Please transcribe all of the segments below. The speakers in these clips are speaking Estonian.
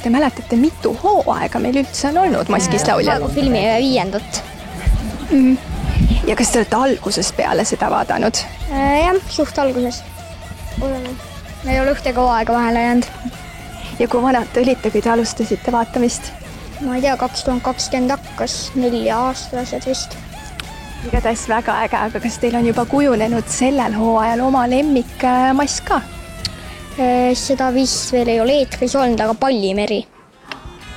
te mäletate, mitu hooaega meil üldse on olnud Maskis lauljal? Filmi 5. Ja kas te olete algusest peale seda vaadanud? Jah, suht alguses. Meil ei ole ühtegi hooaega vahele jäänud. Ja kui vanad te olite, kui te alustasite vaatamist? Ma ei tea, 2020 hakkas 4-aastased vist. Igatahes väga äge, aga kas teil on juba kujunenud sellel hooajal oma lemmik Mask ka? Seda vist veel ei ole eetris olnud, aga Pallimeri.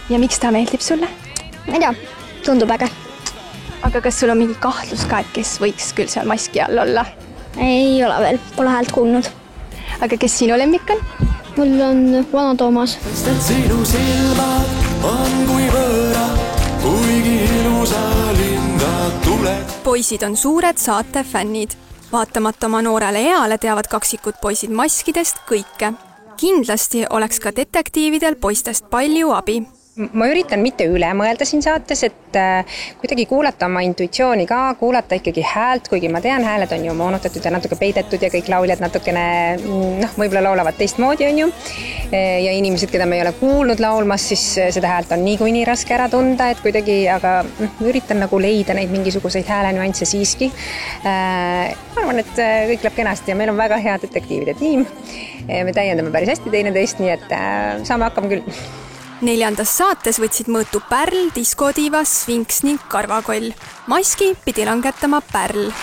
Ja miks ta meeldib sulle? Ma ei tea, tundub äge. Aga kas sul on mingi kahtlus ka, et kes võiks küll seal Maski all olla? Ei ole veel, pole häält kuulnud. Aga kes sinu lemmik on? Mul on Vana Toomas. Sinu silmad on kui võõra, kuigi ilusa linda tuled. Poisid on suured saate fännid. Vaatamata oma noorele eale teavad kaksikud poisid Maskidest kõike. Kindlasti oleks ka detektiividel poistest palju abi. Ma üritan mitte üle mõelda siin saates, et kuidagi kuulata oma intuitsiooni ka, kuulata ikkagi häält, kuigi ma tean, hääled on ju moonutatud ja natuke peidetud ja kõik lauljad natukene, võib-olla laulavad teistmoodi on ju. Ja inimesed, keda me ei ole kuulnud laulmas, siis seda häält on nii raske ära tunda, et kuidagi, aga üritan nagu leida neid mingisuguseid häälenüansse siiski. Ma arvan, et kõik läheb kenasti ja meil on väga hea detektiivide tiim. Me täiendame päris hästi teineteist, nii et saame hakkama küll. 4. saates võtsid mõõtu Pärl, diskodiiva, Sfinks ning Karvakoll. Maski pidi langetama Pärl.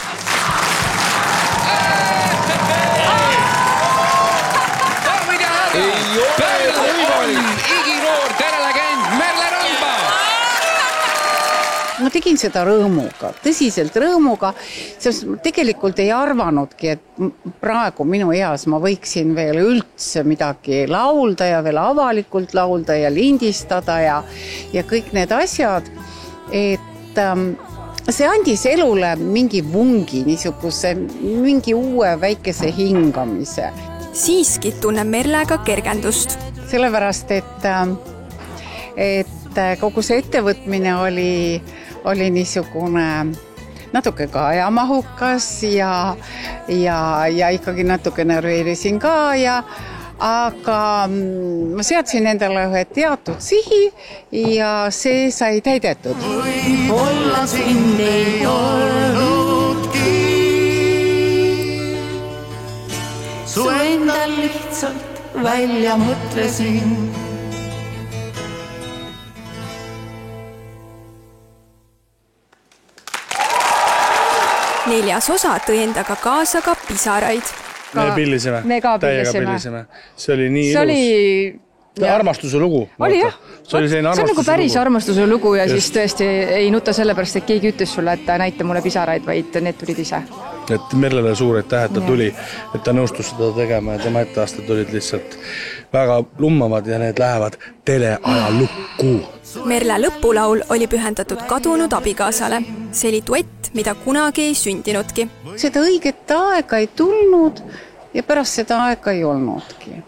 Pärl on iginoor terelegend Merle Randma. Ma tegin seda rõõmuga, tõsiselt rõõmuga, sest ma tegelikult ei arvanudki, et praegu minu eas ma võiksin veel üldse midagi laulda ja veel avalikult laulda ja lindistada ja kõik need asjad, et see andis elule mingi vungi, niisuguse mingi uue väikese hingamise. Siiski tunneb Merle ka kergendust. Sellepärast, et kogu see ettevõtmine oli niisugune natuke ka ajamahukas ja ikkagi natuke närveerisin ka aga ma seadsin endale ühe teatud sihi ja see sai täidetud. Võib-olla sind ei olnudki, su endal lihtsalt välja mõtlesin. Neljas osa tõi endaga kaasa ka pisaraid. Me pillisime. Me ka pillisime. See oli nii ilus. Armastuse lugu. Oli jah. See oli nagu päris armastuse lugu ja siis tõesti ei nuta sellepärast, et keegi ütles sulle, et näita mulle pisaraid, vaid need tulid ise. Et Merlele suur aitäh, et ta tuli, et ta nõustus seda tegema ja tema etteaasted olid lihtsalt väga lummavad ja need lähevad teleajalukku. Merle lõpulaul oli pühendatud kadunud abikaasale. See oli duett, mida kunagi ei sündinudki. Seda õiget aega ei tulnud ja pärast seda aega ei olnudki.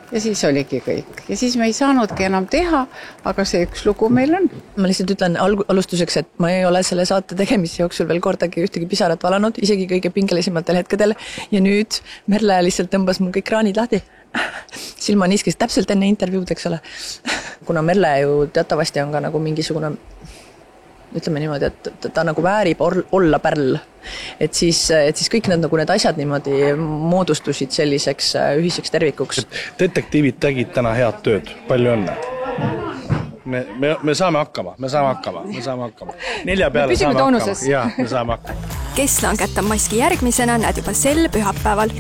Ja siis oligi kõik. Ja siis me ei saanudki enam teha, aga see üks lugu meil on. Ma lihtsalt ütlen alustuseks, et ma ei ole selle saate tegemise jooksul veel kordagi ühtegi pisarat valanud, isegi kõige pingelisimatel hetkedel. Ja nüüd Merle lihtsalt tõmbas mul kõik kraanid lahti. Silma niiskis täpselt enne intervjuud, eks ole. Kuna Merle ju teatavasti on ka nagu mingisugune, ütleme niimoodi, et ta nagu väärib olla Pärl. Et siis kõik need asjad niimoodi moodustusid selliseks ühiseks tervikuks. Detektiivid tegid täna head tööd. Palju õnne. Me saame hakkama. 4 peale saame hakkama. Ja, me saame hakkama. Kes langetab Maski järgmisena, näed juba sel pühapäeval.